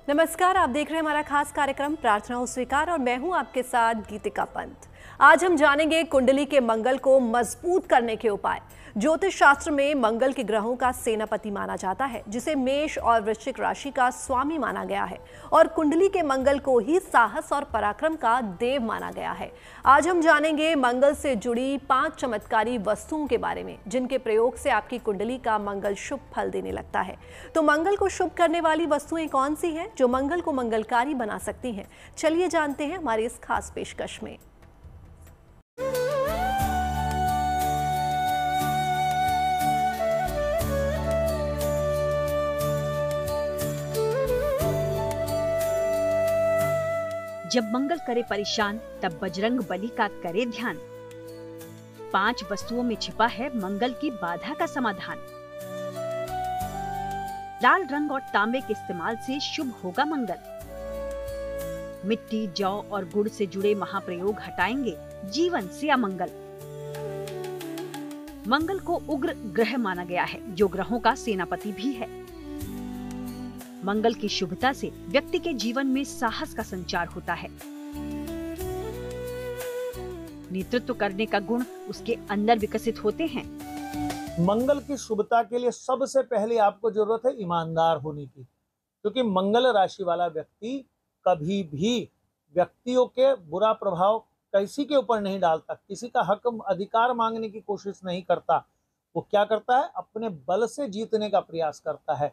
नमस्कार, आप देख रहे हैं हमारा खास कार्यक्रम प्रार्थनाओं स्वीकार और मैं हूं आपके साथ गीतिका पंत। आज हम जानेंगे कुंडली के मंगल को मजबूत करने के उपाय। ज्योतिष शास्त्र में मंगल के ग्रहों का सेनापति माना जाता है, जिसे मेष और वृश्चिक राशि का स्वामी माना गया है और कुंडली के मंगल को ही साहस और पराक्रम का देव माना गया है। आज हम जानेंगे मंगल से जुड़ी 5 चमत्कारी वस्तुओं के बारे में, जिनके प्रयोग से आपकी कुंडली का मंगल शुभ फल देने लगता है। तो मंगल को शुभ करने वाली वस्तुएं कौन सी हैं जो मंगल को मंगलकारी बना सकती हैं? चलिए जानते हैं हमारी इस खास पेशकश में। जब मंगल करे परेशान, तब बजरंग बली का करे ध्यान। 5 वस्तुओं में छिपा है मंगल की बाधा का समाधान। लाल रंग और तांबे के इस्तेमाल से शुभ होगा मंगल। मिट्टी, जौ और गुड़ से जुड़े महाप्रयोग हटाएंगे जीवन से अमंगल। मंगल को उग्र ग्रह माना गया है, जो ग्रहों का सेनापति भी है। मंगल की शुभता से व्यक्ति के जीवन में साहस का संचार होता है। नेतृत्व करने का गुण उसके अंदर विकसित होते हैं। मंगल की शुभता के लिए सबसे पहले आपको जरूरत है ईमानदार होने की, क्योंकि मंगल राशि वाला व्यक्ति कभी भी व्यक्तियों के बुरा प्रभाव किसी के ऊपर नहीं डालता, किसी का हक अधिकार मांगने की कोशिश नहीं करता। वो क्या करता है? अपने बल से जीतने का प्रयास करता है।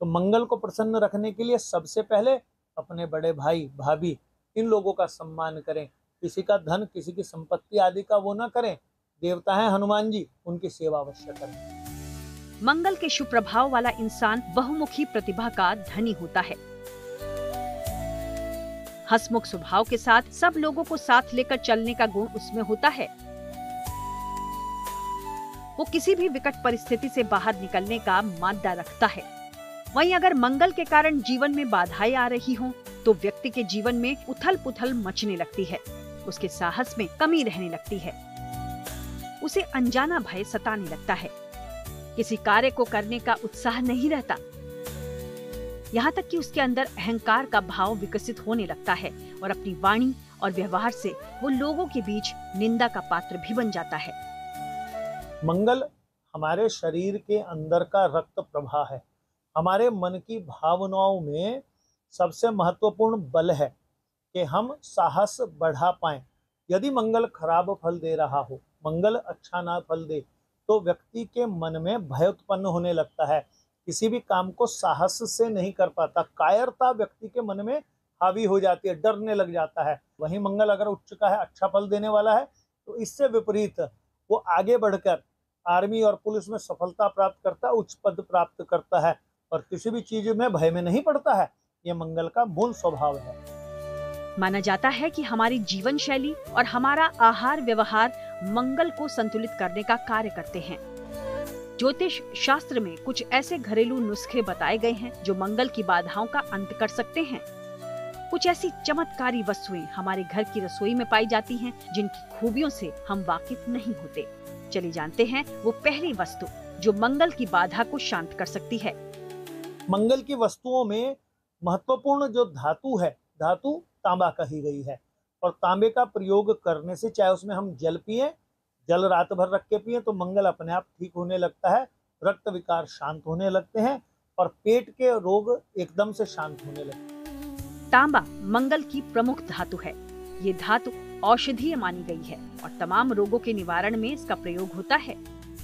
तो मंगल को प्रसन्न रखने के लिए सबसे पहले अपने बड़े भाई भाभी इन लोगों का सम्मान करें। किसी का धन, किसी की संपत्ति आदि का वो ना करें। देवता हैं हनुमान जी, उनकी सेवा अवश्य करें। मंगल के शुभ प्रभाव वाला इंसान बहुमुखी प्रतिभा का धनी होता है। हंसमुख स्वभाव के साथ सब लोगों को साथ लेकर चलने का गुण उसमें होता है। वो किसी भी विकट परिस्थिति से बाहर निकलने का मादा रखता है। वहीं अगर मंगल के कारण जीवन में बाधाएं आ रही हों, तो व्यक्ति के जीवन में उथल-पुथल मचने लगती है। उसके साहस में कमी रहने लगती है। उसे अनजाना भय सताने लगता है। किसी कार्य को करने का उत्साह नहीं रहता। यहाँ तक कि उसके अंदर अहंकार का भाव विकसित होने लगता है और अपनी वाणी और व्यवहार से वो लोगों के बीच निंदा का पात्र भी बन जाता है। मंगल हमारे शरीर के अंदर का रक्त प्रवाह है। हमारे मन की भावनाओं में सबसे महत्वपूर्ण बल है कि हम साहस बढ़ा पाएं। यदि मंगल खराब फल दे रहा हो, मंगल अच्छा ना फल दे, तो व्यक्ति के मन में भय उत्पन्न होने लगता है। किसी भी काम को साहस से नहीं कर पाता। कायरता व्यक्ति के मन में हावी हो जाती है, डरने लग जाता है। वहीं मंगल अगर उच्च का है, अच्छा फल देने वाला है, तो इससे विपरीत वो आगे बढ़कर आर्मी और पुलिस में सफलता प्राप्त करता है, उच्च पद प्राप्त करता है और किसी भी चीज में भय में नहीं पड़ता है। ये मंगल का मूल स्वभाव है। माना जाता है कि हमारी जीवन शैली और हमारा आहार व्यवहार मंगल को संतुलित करने का कार्य करते हैं। ज्योतिष शास्त्र में कुछ ऐसे घरेलू नुस्खे बताए गए हैं जो मंगल की बाधाओं का अंत कर सकते हैं। कुछ ऐसी चमत्कारी वस्तुएं हमारे घर की रसोई में पाई जाती हैं, जिनकी खूबियों से हम वाकिफ नहीं होते। चलिए जानते हैं वो पहली वस्तु जो मंगल की बाधा को शांत कर सकती है। मंगल की वस्तुओं में महत्वपूर्ण जो धातु है, धातु तांबा कही गई है। और तांबे का प्रयोग करने से, चाहे उसमें हम जल पिए, जल रात भर रख के पिए, तो मंगल अपने आप ठीक होने लगता है। रक्त विकार शांत होने लगते हैं और पेट के रोग एकदम से शांत होने लगते हैं। तांबा मंगल की प्रमुख धातु है। ये धातु औषधीय मानी गई है और तमाम रोगों के निवारण में इसका प्रयोग होता है।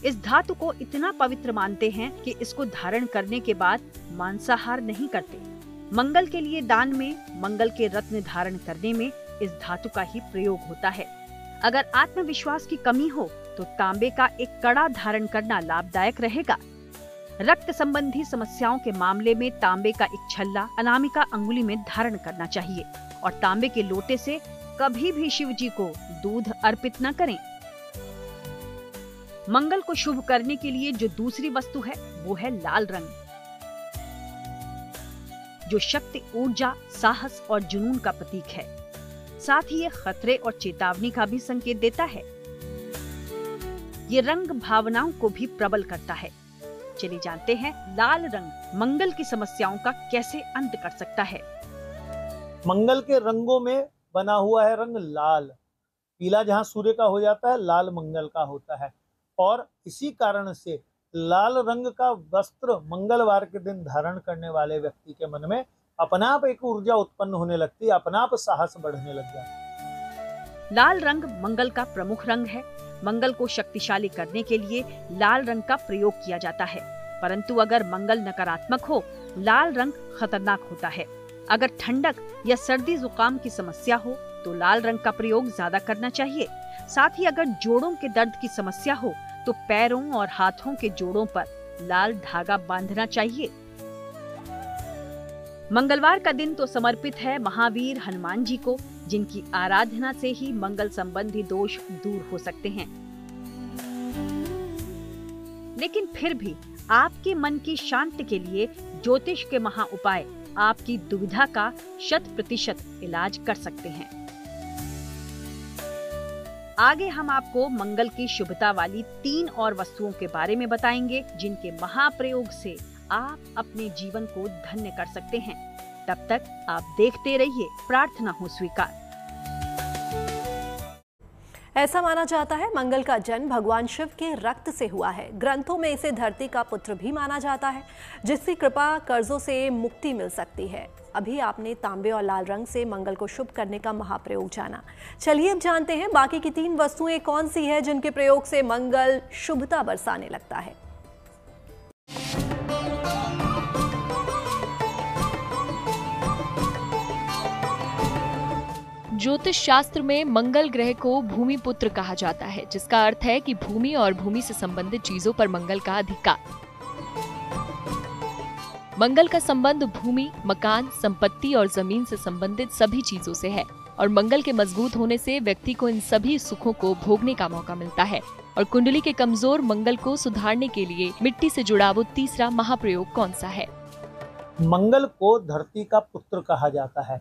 इस धातु को इतना पवित्र मानते हैं कि इसको धारण करने के बाद मांसाहार नहीं करते। मंगल के लिए दान में, मंगल के रत्न धारण करने में इस धातु का ही प्रयोग होता है। अगर आत्मविश्वास की कमी हो तो तांबे का एक कड़ा धारण करना लाभदायक रहेगा। रक्त संबंधी समस्याओं के मामले में तांबे का एक छल्ला अनामिका अंगुली में धारण करना चाहिए और तांबे के लोटे से कभी भी शिव जी को दूध अर्पित न करें। मंगल को शुभ करने के लिए जो दूसरी वस्तु है वो है लाल रंग, जो शक्ति, ऊर्जा, साहस और जुनून का प्रतीक है। साथ ही ये खतरे और चेतावनी का भी संकेत देता है। ये रंग भावनाओं को भी प्रबल करता है। चलिए जानते हैं लाल रंग मंगल की समस्याओं का कैसे अंत कर सकता है। मंगल के रंगों में बना हुआ है रंग लाल। पीला जहाँ सूर्य का हो जाता है, लाल मंगल का होता है। और इसी कारण से लाल रंग का वस्त्र मंगलवार के दिन धारण करने वाले व्यक्ति के मन में अपना आप एक ऊर्जा उत्पन्न होने लगती है, अपना आप साहस बढ़ने लग जाता है। लाल रंग मंगल का प्रमुख रंग है। मंगल को शक्तिशाली करने के लिए लाल रंग का प्रयोग किया जाता है। परंतु अगर मंगल नकारात्मक हो, लाल रंग खतरनाक होता है। अगर ठंडक या सर्दी जुकाम की समस्या हो तो लाल रंग का प्रयोग ज्यादा करना चाहिए। साथ ही अगर जोड़ों के दर्द की समस्या हो तो पैरों और हाथों के जोड़ों पर लाल धागा बांधना चाहिए। मंगलवार का दिन तो समर्पित है महावीर हनुमान जी को, जिनकी आराधना से ही मंगल संबंधी दोष दूर हो सकते हैं। लेकिन फिर भी आपके मन की शांति के लिए ज्योतिष के महा उपाय आपकी दुविधा का 100% इलाज कर सकते हैं। आगे हम आपको मंगल की शुभता वाली 3 और वस्तुओं के बारे में बताएंगे, जिनके महाप्रयोग से आप अपने जीवन को धन्य कर सकते हैं। तब तक आप देखते रहिए प्रार्थना हो स्वीकार। ऐसा माना जाता है मंगल का जन्म भगवान शिव के रक्त से हुआ है। ग्रंथों में इसे धरती का पुत्र भी माना जाता है, जिसकी कृपा कर्जों से मुक्ति मिल सकती है। अभी आपने तांबे और लाल रंग से मंगल को शुभ करने का महाप्रयोग जाना। चलिए अब जानते हैं बाकी की 3 वस्तुएं कौन सी है जिनके प्रयोग से मंगल शुभता बरसाने लगता है। ज्योतिष शास्त्र में मंगल ग्रह को भूमि पुत्र कहा जाता है, जिसका अर्थ है कि भूमि और भूमि से संबंधित चीजों पर मंगल का अधिकार। मंगल का संबंध भूमि, मकान, संपत्ति और जमीन से संबंधित सभी चीजों से है और मंगल के मजबूत होने से व्यक्ति को इन सभी सुखों को भोगने का मौका मिलता है। और कुंडली के कमजोर मंगल को सुधारने के लिए मिट्टी से जुड़ा वो तीसरा महाप्रयोग कौन सा है? मंगल को धरती का पुत्र कहा जाता है,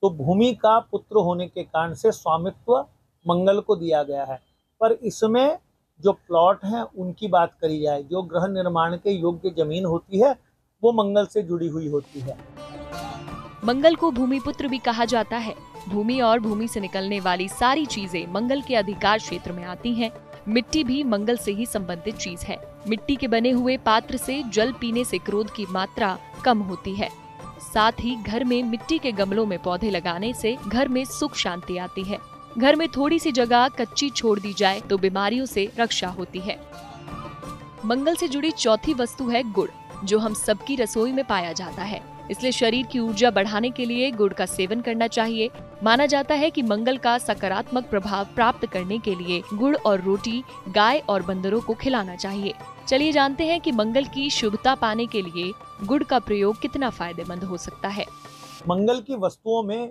तो भूमि का पुत्र होने के कारण से स्वामित्व मंगल को दिया गया है। पर इसमें जो प्लॉट हैं उनकी बात करी जाए, जो गृह निर्माण के योग्य जमीन होती है वो मंगल से जुड़ी हुई होती है। मंगल को भूमि पुत्र भी कहा जाता है। भूमि और भूमि से निकलने वाली सारी चीजें मंगल के अधिकार क्षेत्र में आती हैं। मिट्टी भी मंगल से ही संबंधित चीज है। मिट्टी के बने हुए पात्र से जल पीने से क्रोध की मात्रा कम होती है। साथ ही घर में मिट्टी के गमलों में पौधे लगाने से घर में सुख शांति आती है। घर में थोड़ी सी जगह कच्ची छोड़ दी जाए तो बीमारियों से रक्षा होती है। मंगल से जुड़ी चौथी वस्तु है गुड़, जो हम सबकी रसोई में पाया जाता है। इसलिए शरीर की ऊर्जा बढ़ाने के लिए गुड़ का सेवन करना चाहिए। माना जाता है कि मंगल का सकारात्मक प्रभाव प्राप्त करने के लिए गुड़ और रोटी गाय और बंदरों को खिलाना चाहिए। चलिए जानते हैं कि मंगल की शुभता पाने के लिए गुड़ का प्रयोग कितना फायदेमंद हो सकता है। मंगल की वस्तुओं में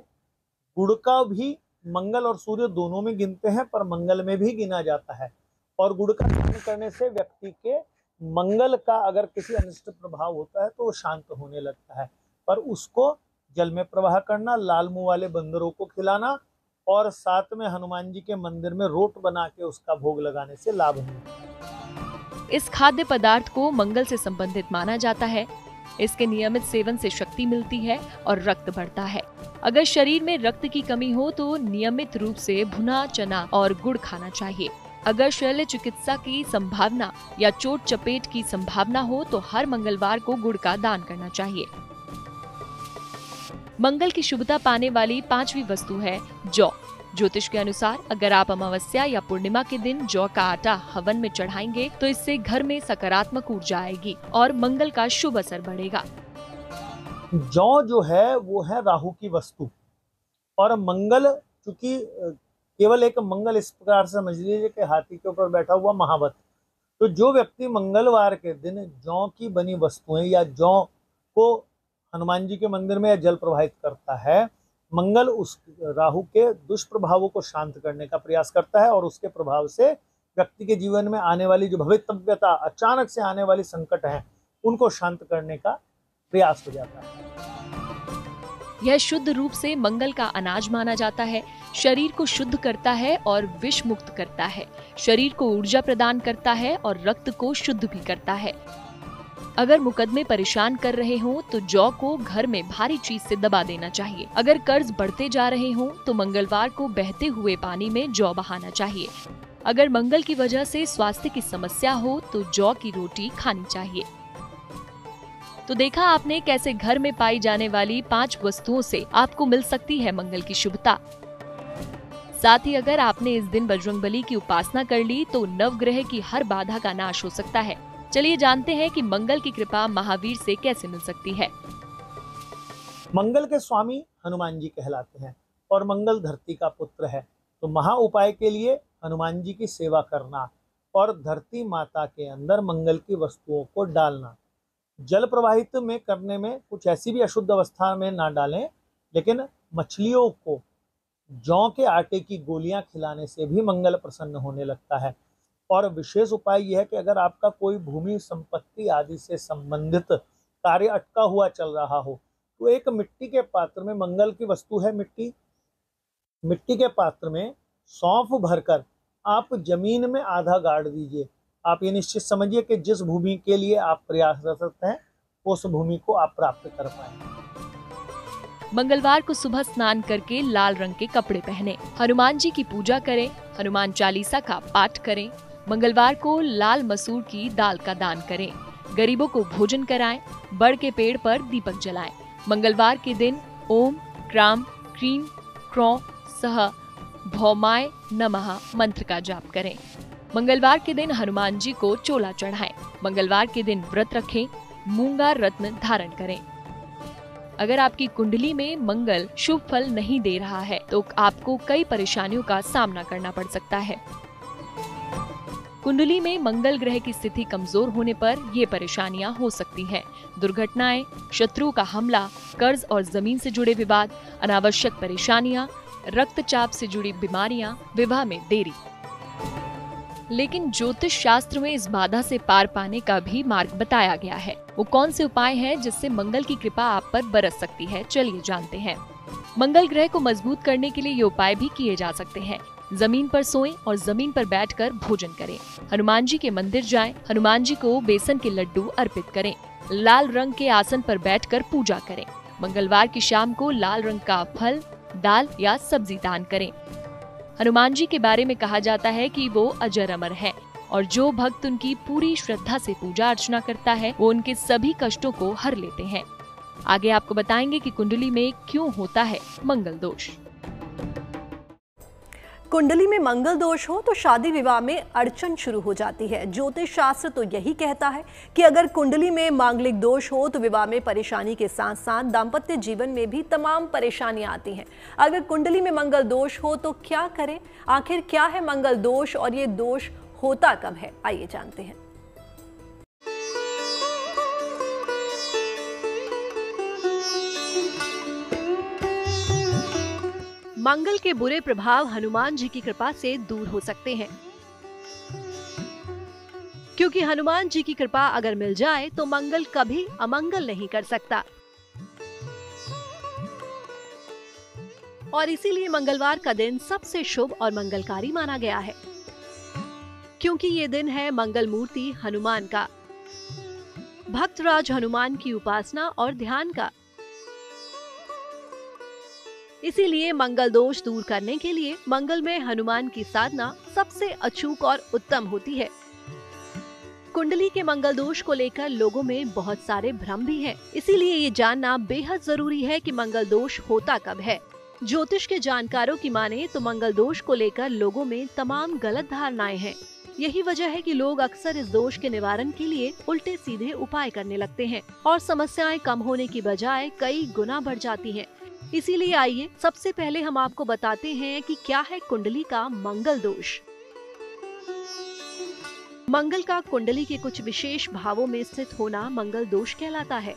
गुड़ का भी मंगल और सूर्य दोनों में गिनते हैं, पर मंगल में भी गिना जाता है। और गुड़ का सेवन करने से व्यक्ति के मंगल का अगर किसी अनिष्ट प्रभाव होता है तो वो शांत होने लगता है। पर उसको जल में प्रवाह करना, लाल मुंह वाले बंदरों को खिलाना और साथ में हनुमान जी के मंदिर में रोट बना के उसका भोग लगाने से लाभ मिलता है। इस खाद्य पदार्थ को मंगल से संबंधित माना जाता है। इसके नियमित सेवन से शक्ति मिलती है और रक्त बढ़ता है। अगर शरीर में रक्त की कमी हो तो नियमित रूप से भुना चना और गुड़ खाना चाहिए। अगर शल्य चिकित्सा की संभावना या चोट चपेट की संभावना हो तो हर मंगलवार को गुड़ का दान करना चाहिए। मंगल की शुभता पाने वाली 5वीं वस्तु है जौ। ज्योतिष के अनुसार अगर आप अमावस्या या पूर्णिमा के दिन जौ का आटा हवन में चढ़ाएंगे तो इससे घर में सकारात्मक ऊर्जा आएगी और मंगल का शुभ असर बढ़ेगा। जौ जो है वो है राहु की वस्तु, और मंगल चूंकि केवल एक मंगल इस प्रकार से समझ लीजिए कि हाथी के ऊपर बैठा हुआ महावत। तो जो व्यक्ति मंगलवार के दिन जौ की बनी वस्तुएं या जौ को हनुमान जी के मंदिर में जल प्रवाहित करता है, मंगल उस राहु के दुष्प्रभावों को शांत करने का प्रयास करता है और उसके प्रभाव से व्यक्ति के जीवन में आने वाली जो भवितव्यता, अचानक से आने वाली संकट हैं, उनको शांत करने का प्रयास हो जाता है। यह शुद्ध रूप से मंगल का अनाज माना जाता है। शरीर को शुद्ध करता है और विष मुक्त करता है। शरीर को ऊर्जा प्रदान करता है और रक्त को शुद्ध भी करता है। अगर मुकदमे परेशान कर रहे हों तो जौ को घर में भारी चीज से दबा देना चाहिए। अगर कर्ज बढ़ते जा रहे हों तो मंगलवार को बहते हुए पानी में जौ बहाना चाहिए। अगर मंगल की वजह से स्वास्थ्य की समस्या हो तो जौ की रोटी खानी चाहिए। तो देखा आपने कैसे घर में पाई जाने वाली 5 वस्तुओं से आपको मिल सकती है मंगल की शुभता। साथ ही अगर आपने इस दिन बजरंगबली की उपासना कर ली तो नवग्रह की हर बाधा का नाश हो सकता है। चलिए जानते हैं कि मंगल की कृपा महावीर से कैसे मिल सकती है। मंगल के स्वामी हनुमान जी कहलाते हैं और मंगल धरती का पुत्र है। तो महा उपाय के लिए हनुमान जी की सेवा करना और धरती माता के अंदर मंगल की वस्तुओं को डालना। जल प्रवाहित में करने में कुछ ऐसी भी अशुद्ध अवस्था में ना डालें, लेकिन मछलियों को जौ के आटे की गोलियां खिलाने से भी मंगल प्रसन्न होने लगता है। और विशेष उपाय यह है कि अगर आपका कोई भूमि संपत्ति आदि से संबंधित कार्य अटका हुआ चल रहा हो तो एक मिट्टी के पात्र में, मंगल की वस्तु है मिट्टी के पात्र में सौंफ भरकर आप जमीन में आधा गाड़ दीजिए। आप ये निश्चित समझिए कि जिस भूमि के लिए आप प्रयासरत हैं उस भूमि को आप प्राप्त कर पाएंगे। मंगलवार को सुबह स्नान करके लाल रंग के कपड़े पहने, हनुमान जी की पूजा करें, हनुमान चालीसा का पाठ करें। मंगलवार को लाल मसूर की दाल का दान करें, गरीबों को भोजन कराएं, बड़ के पेड़ पर दीपक जलाएं। मंगलवार के दिन ओम क्राम क्रीम क्रौ सह भौमाय नमः मंत्र का जाप करें। मंगलवार के दिन हनुमान जी को चोला चढ़ाएं। मंगलवार के दिन व्रत रखें, मूंगा रत्न धारण करें। अगर आपकी कुंडली में मंगल शुभ फल नहीं दे रहा है तो आपको कई परेशानियों का सामना करना पड़ सकता है। कुंडली में मंगल ग्रह की स्थिति कमजोर होने पर ये परेशानियां हो सकती हैं। दुर्घटनाएं, शत्रुओं का हमला, कर्ज और जमीन से जुड़े विवाद, अनावश्यक परेशानियां, रक्तचाप से जुड़ी बीमारियां, विवाह में देरी। लेकिन ज्योतिष शास्त्र में इस बाधा से पार पाने का भी मार्ग बताया गया है। वो कौन से उपाय हैं जिससे मंगल की कृपा आप पर बरस सकती है, चलिए जानते हैं। मंगल ग्रह को मजबूत करने के लिए ये उपाय भी किए जा सकते हैं। जमीन पर सोएं और जमीन पर बैठकर भोजन करें। हनुमान जी के मंदिर जाएं, हनुमान जी को बेसन के लड्डू अर्पित करें। लाल रंग के आसन पर बैठकर पूजा करें। मंगलवार की शाम को लाल रंग का फल, दाल या सब्जी दान करें। हनुमान जी के बारे में कहा जाता है कि वो अजर अमर है और जो भक्त उनकी पूरी श्रद्धा से पूजा अर्चना करता है वो उनके सभी कष्टों को हर लेते हैं। आगे आपको बताएंगे कि कुंडली में क्यों होता है मंगल दोष। कुंडली में मंगल दोष हो तो शादी विवाह में अड़चन शुरू हो जाती है। ज्योतिष शास्त्र तो यही कहता है कि अगर कुंडली में मांगलिक दोष हो तो विवाह में परेशानी के साथ साथ दाम्पत्य जीवन में भी तमाम परेशानियां आती हैं। अगर कुंडली में मंगल दोष हो तो क्या करें? आखिर क्या है मंगल दोष और ये दोष होता कब है? आइए जानते हैं। मंगल के बुरे प्रभाव हनुमान जी की कृपा से दूर हो सकते हैं, क्योंकि हनुमान जी की कृपा अगर मिल जाए तो मंगल कभी अमंगल नहीं कर सकता। और इसीलिए मंगलवार का दिन सबसे शुभ और मंगलकारी माना गया है, क्योंकि ये दिन है मंगल मूर्ति हनुमान का, भक्तराज हनुमान की उपासना और ध्यान का। इसीलिए मंगल दोष दूर करने के लिए मंगल में हनुमान की साधना सबसे अचूक और उत्तम होती है। कुंडली के मंगल दोष को लेकर लोगों में बहुत सारे भ्रम भी हैं। इसीलिए ये जानना बेहद जरूरी है कि मंगल दोष होता कब है। ज्योतिष के जानकारों की माने तो मंगल दोष को लेकर लोगों में तमाम गलत धारणाएं हैं। यही वजह है कि लोग अक्सर इस दोष के निवारण के लिए उल्टे सीधे उपाय करने लगते हैं और समस्याएं कम होने की बजाय कई गुना बढ़ जाती हैं। इसीलिए आइए सबसे पहले हम आपको बताते हैं कि क्या है कुंडली का मंगल दोष। मंगल का कुंडली के कुछ विशेष भावों में स्थित होना मंगल दोष कहलाता है।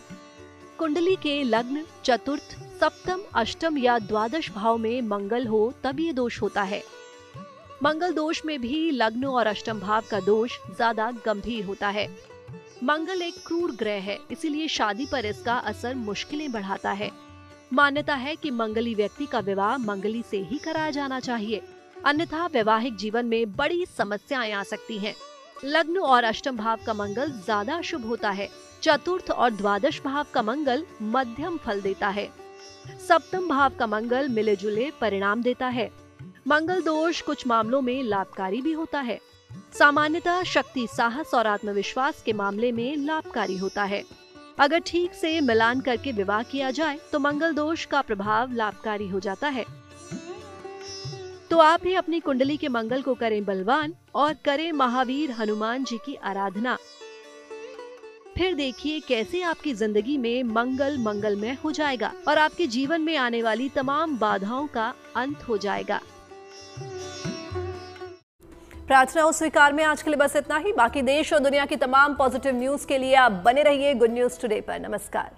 कुंडली के लग्न, चतुर्थ, सप्तम, अष्टम या द्वादश भाव में मंगल हो तब ये दोष होता है। मंगल दोष में भी लग्न और अष्टम भाव का दोष ज्यादा गंभीर होता है। मंगल एक क्रूर ग्रह है, इसीलिए शादी पर इसका असर मुश्किलें बढ़ाता है। मान्यता है कि मंगली व्यक्ति का विवाह मंगली से ही कराया जाना चाहिए, अन्यथा वैवाहिक जीवन में बड़ी समस्याएं आ सकती हैं। लग्न और अष्टम भाव का मंगल ज्यादा शुभ होता है। चतुर्थ और द्वादश भाव का मंगल मध्यम फल देता है। सप्तम भाव का मंगल मिले जुले परिणाम देता है। मंगल दोष कुछ मामलों में लाभकारी भी होता है। सामान्यतः शक्ति, साहस और आत्मविश्वास के मामले में लाभकारी होता है। अगर ठीक से मिलान करके विवाह किया जाए तो मंगल दोष का प्रभाव लाभकारी हो जाता है। तो आप भी अपनी कुंडली के मंगल को करें बलवान और करें महावीर हनुमान जी की आराधना। फिर देखिए कैसे आपकी जिंदगी में मंगल मंगलमय हो जाएगा और आपके जीवन में आने वाली तमाम बाधाओं का अंत हो जाएगा। प्रार्थना और स्वीकार में आज के लिए बस इतना ही। बाकी देश और दुनिया की तमाम पॉजिटिव न्यूज के लिए आप बने रहिए गुड न्यूज टुडे पर। नमस्कार।